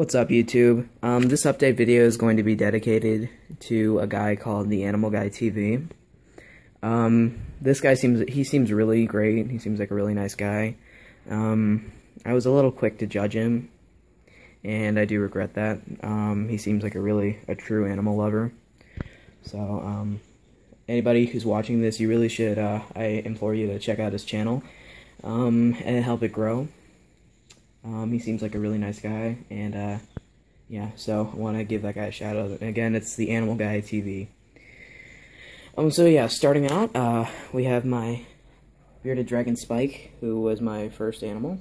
What's up, YouTube? This update video is going to be dedicated to a guy called the Animal Guy TV. This guy seems really great. He seems like a really nice guy. I was a little quick to judge him, and I do regret that. He seems like a true animal lover. So, anybody who's watching this, you really should, I implore you to check out his channel, and help it grow. He seems like a really nice guy, and, yeah, so I want to give that guy a shout out. Again, it's the Animal Guy TV. So yeah, starting out, we have my bearded dragon Spike, who was my first animal,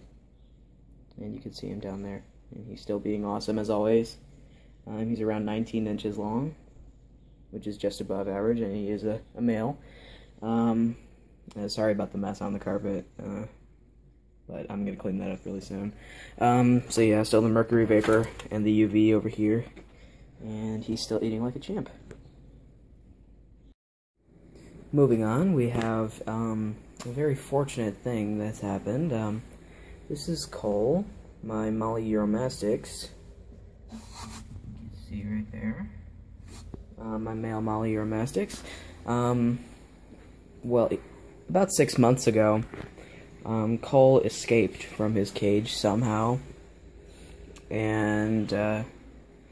and you can see him down there, and he's still being awesome as always. He's around 19 inches long, which is just above average, and he is a male. Sorry about the mess on the carpet, but I'm going to clean that up really soon. So yeah, still the mercury vapor and the UV over here, and he's still eating like a champ. Moving on, we have a very fortunate thing that's happened. This is Cole, my Molly Euromastix. You can see right there. My male Molly Euromastix. Well, about 6 months ago, Cole escaped from his cage somehow, and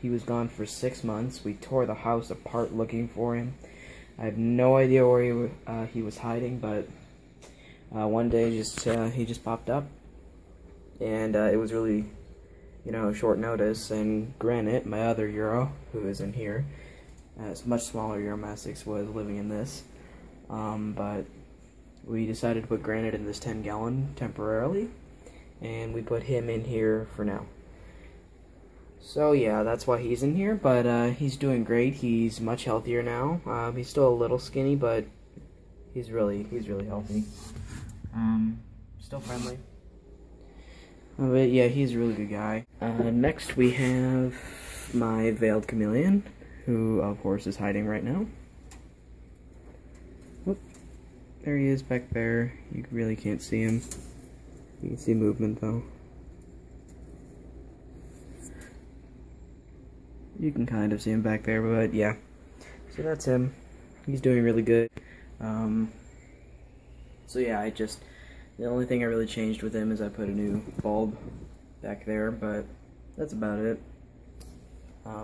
he was gone for 6 months. We tore the house apart looking for him. I have no idea where he was hiding, but one day he just popped up, and it was really, short notice. And Granite, my other Euro, who is in here, it's much smaller Euromastix, was living in this, but we decided to put Granite in this 10-gallon temporarily, and we put him in here for now. So yeah, that's why he's in here, but he's doing great. He's much healthier now. He's still a little skinny, but he's really healthy. Still friendly. But yeah, he's a really good guy. Next we have my veiled chameleon, who of course is hiding right now. Whoop. There he is back there. You really can't see him. You can see movement though. You can kind of see him back there, but yeah. So that's him. He's doing really good. So yeah, the only thing I really changed with him is I put a new bulb back there, but that's about it.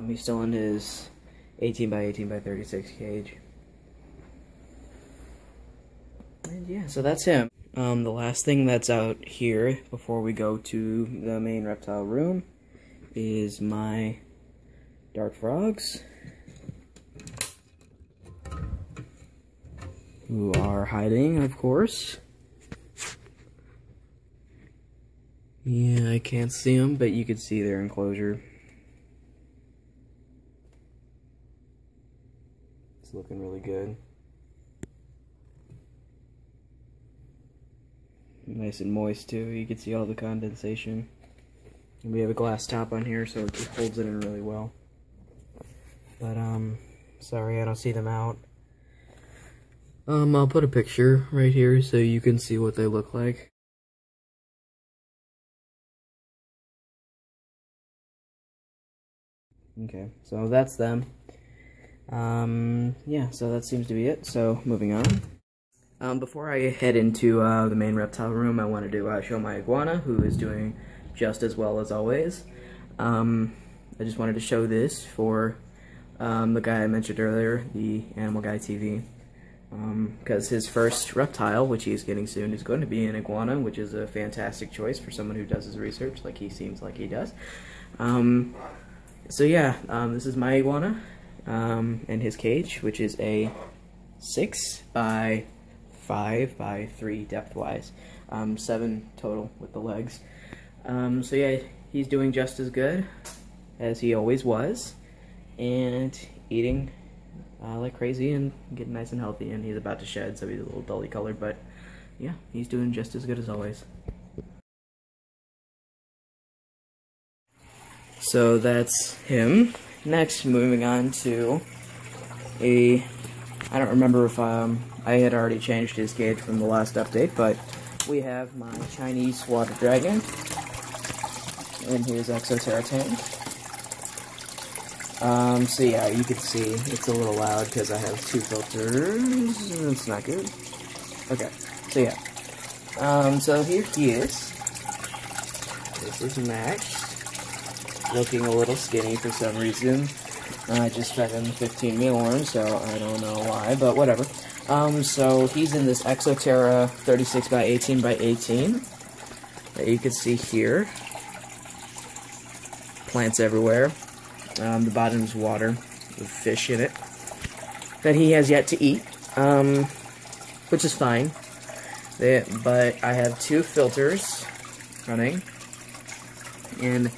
He's still in his 18 by 18 by 36 cage. And yeah, so that's him. The last thing that's out here before we go to the main reptile room is my dart frogs, who are hiding, of course. Yeah, I can't see them, but you can see their enclosure. It's looking really good. Nice and moist too. You can see all the condensation. And we have a glass top on here, so it holds it in really well. But, sorry, I don't see them out. I'll put a picture right here so you can see what they look like. Okay, so that's them. Yeah, so that seems to be it. So, moving on. Before I head into, the main reptile room, I wanted to, show my iguana, who is doing just as well as always. I just wanted to show this for the guy I mentioned earlier, the Animal Guy TV, because his first reptile, which he's getting soon, is going to be an iguana, which is a fantastic choice for someone who does his research like he seems like he does. So yeah, this is my iguana, and his cage, which is a 6 by 5 by 3 depth-wise, 7 total with the legs. So yeah, he's doing just as good as he always was, and eating like crazy and getting nice and healthy, and he's about to shed, so he's a little dully colored, but yeah, he's doing just as good as always. So that's him. Next, moving on to I don't remember if I had already changed his cage from the last update, but we have my Chinese water dragon in his exoterra tank. So yeah, you can see it's a little loud because I have two filters. It's not good. Okay, so yeah. So here he is. This is Max. Looking a little skinny for some reason. I just fed him 15 mealworms, so I don't know why, but whatever. So he's in this Exoterra 36 by 18 by 18 that you can see here. Plants everywhere. The bottom's water with fish in it that he has yet to eat, which is fine. But I have two filters running, and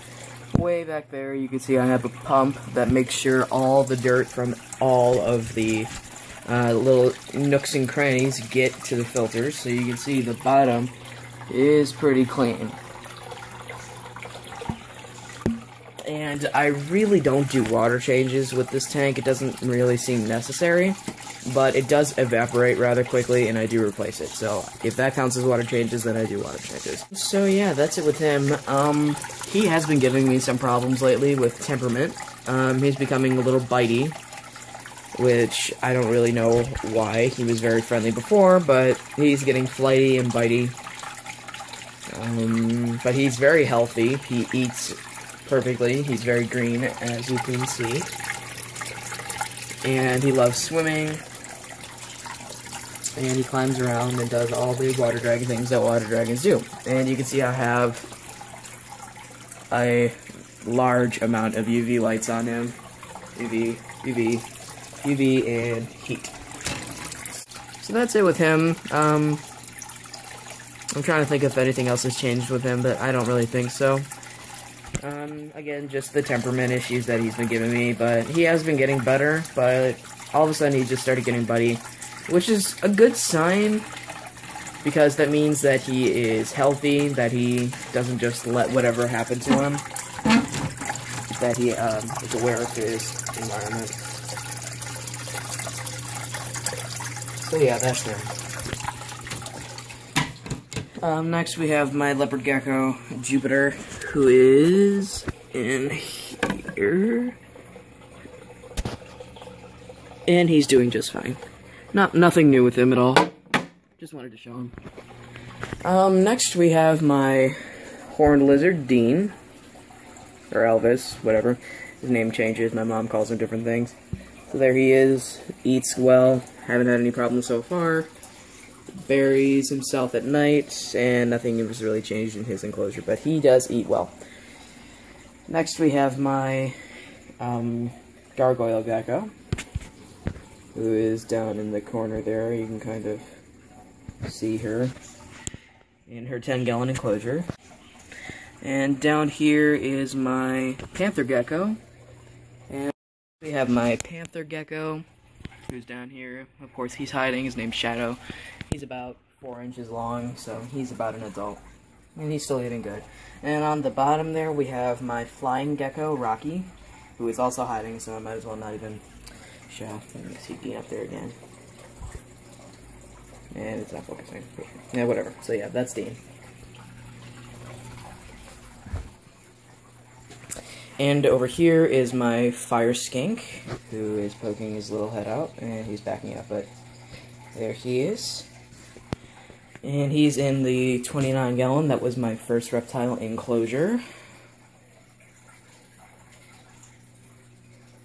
way back there you can see I have a pump that makes sure all the dirt from all of the little nooks and crannies get to the filters. So you can see the bottom is pretty clean. And I really don't do water changes with this tank. It doesn't really seem necessary, but it does evaporate rather quickly, and I do replace it. So if that counts as water changes, then I do water changes. So yeah, that's it with him. He has been giving me some problems lately with temperament. He's becoming a little bitey, which I don't really know why. He was very friendly before, but he's getting flighty and bitey. But he's very healthy. He eats perfectly. He's very green, as you can see. And he loves swimming. And he climbs around and does all the water dragon things that water dragons do. And you can see I have a large amount of UV lights on him. UV, and heat. So that's it with him. I'm trying to think if anything else has changed with him, but I don't really think so. Again, just the temperament issues that he's been giving me, but he has been getting better, but all of a sudden he just started getting buddy, which is a good sign, because that means that he is healthy, that he doesn't just let whatever happen to him, that he is aware of his environment. So yeah, that's him. Next we have my leopard gecko, Jupiter, who is in here. And he's doing just fine. Nothing new with him at all. Just wanted to show him. Next we have my horned lizard, Dean. Or Elvis, whatever. His name changes, my mom calls him different things. So there he is, eats well, haven't had any problems so far. Buries himself at night, and nothing has really changed in his enclosure, but he does eat well. Next we have my gargoyle gecko, who is down in the corner there. You can kind of see her in her 10-gallon enclosure. And down here is my panther gecko, and we have my panther gecko, who's down here. Of course, he's hiding. His name's Shadow. He's about 4 inches long, so he's about an adult. And he's still eating good. And on the bottom there, we have my flying gecko, Rocky, who is also hiding, so I might as well not even show. Let me see Dean up there again. And it's not focusing. Yeah, whatever. So yeah, that's Dean. And over here is my fire skink, who is poking his little head out, and he's backing up, but there he is. And he's in the 29-gallon. That was my first reptile enclosure.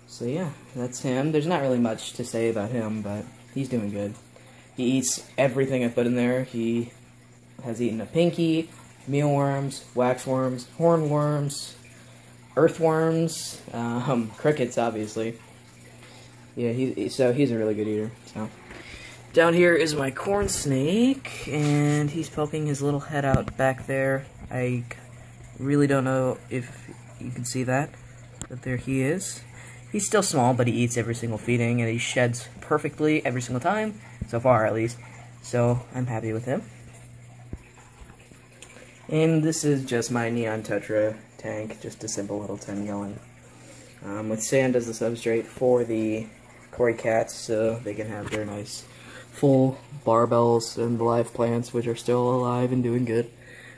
So yeah, that's him. There's not really much to say about him, but he's doing good. He eats everything I put in there. He has eaten a pinky, mealworms, waxworms, hornworms, earthworms, crickets, obviously. Yeah, so he's a really good eater. So down here is my corn snake, and he's poking his little head out back there. I really don't know if you can see that, but there he is. He's still small, but he eats every single feeding, and he sheds perfectly every single time, so far at least. So I'm happy with him. And this is just my neon tetra tank, just a simple little 10-gallon, with sand as the substrate for the Cory cats, so they can have their nice full barbels and the live plants, which are still alive and doing good.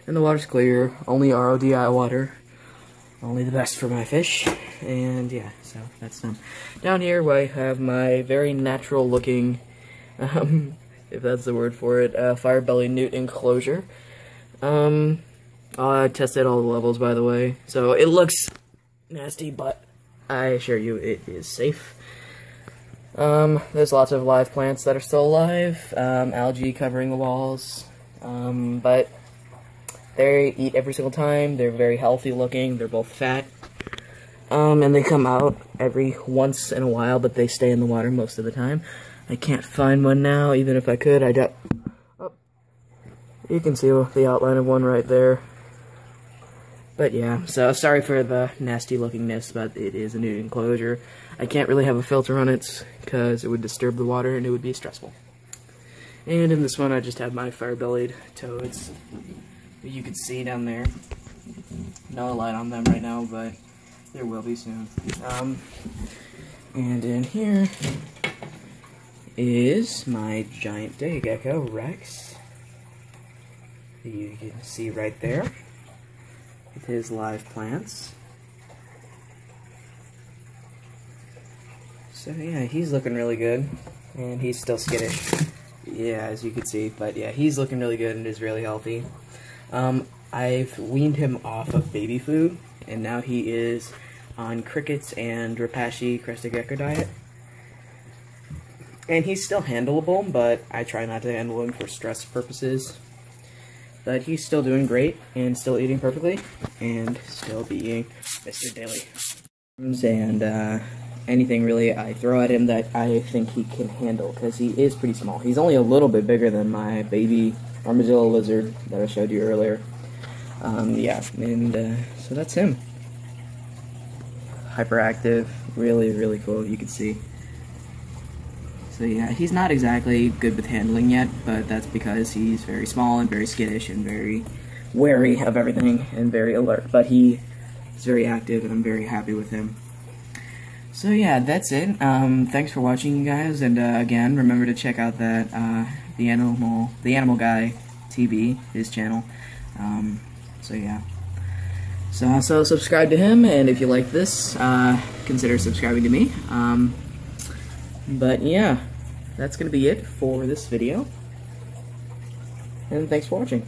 And the water's clear, only RODI water. only the best for my fish. And yeah, so that's them. Down here I have my very natural looking, if that's the word for it, fire belly newt enclosure. I tested all the levels, by the way, so it looks nasty, but I assure you it is safe. There's lots of live plants that are still alive, algae covering the walls, but they eat every single time. They're very healthy looking, they're both fat, and they come out every once in a while, but they stay in the water most of the time. I can't find one now, even if I could. You can see the outline of one right there. But yeah, so sorry for the nasty lookingness, but it is a newt enclosure. I can't really have a filter on it because it would disturb the water and it would be stressful. And in this one I just have my fire-bellied toads. You can see down there. No light on them right now, but there will be soon. And in here is my giant day gecko, Rex. You can see right there with his live plants. So yeah, he's looking really good, and he's still skittish. Yeah, as you can see, but yeah, he's looking really good and is really healthy. I've weaned him off of baby food, and now he is on crickets and rapashi crested gecko diet. And he's still handleable, but I try not to handle him for stress purposes. But he's still doing great, and still eating perfectly, and still being Mr. Daily. And anything really I throw at him that I think he can handle, because he is pretty small. He's only a little bit bigger than my baby armadillo lizard that I showed you earlier. Yeah, and so that's him. Hyperactive, really, really cool, you can see. So yeah, he's not exactly good with handling yet, but that's because he's very small and very skittish and very wary of everything and very alert. But he is very active, and I'm very happy with him. So yeah, that's it. Thanks for watching, you guys, and again, remember to check out that the Animal Guy TV, his channel. So yeah. So also subscribe to him, and if you like this, consider subscribing to me. But yeah, that's going to be it for this video, and thanks for watching.